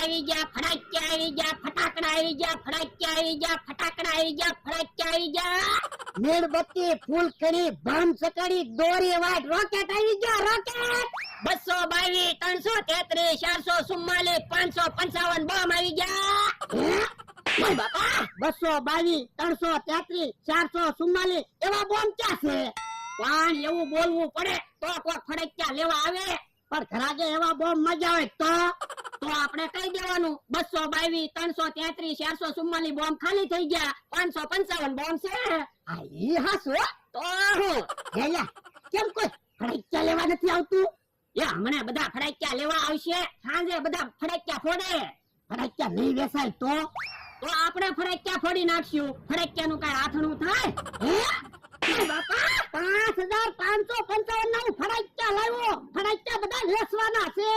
આવી ગયા, ફટાકડા આવી ગયા, ફટાકડા આવી ગયા, ફટાકડા આવી ગયા, ફટાકડા આવી ગયા, ફટાકડા આવી ગયા. મીણબત્તી, ફૂલકડી, ભામ સકડી, દોરી વાટ, રોકેટ આવી ગયા, રોકેટ. 222, 333, 444, 555 બોમ્બ આવી ગયા. ઓય બાપા, 222, 333, 444 એવા બોમ્બ ક્યાં છે? પણ એવું બોલવું પડે તો કોક ફટાકડા લેવા આવે. પણ ઘરાગે એવા બોમ્બ મજા આવે તો આપણે કહી દેવાનું 222, 333, 444 બોમ્બ ખાલી થઈ ગયા, 555 બોમ્બ છે. આ ઈ હાસુ તો હું હેલા કેમ કોઈ ફટાકડા લેવા નથી આવતું? એ હમણાં બધા ફટાકડા લેવા આવશે, સાંજે બધા ફટાકડા ફોડે. ફટાકડા નહીં વેચાય તો આપણે ફટાકડા ફોડી નાખશું. ફટાકડાનું કઈ આથણું થાય? હે બાપા 5555 નું ફટાકડા લાવ્યો. ફટાકડા બધા વેચવાના છે.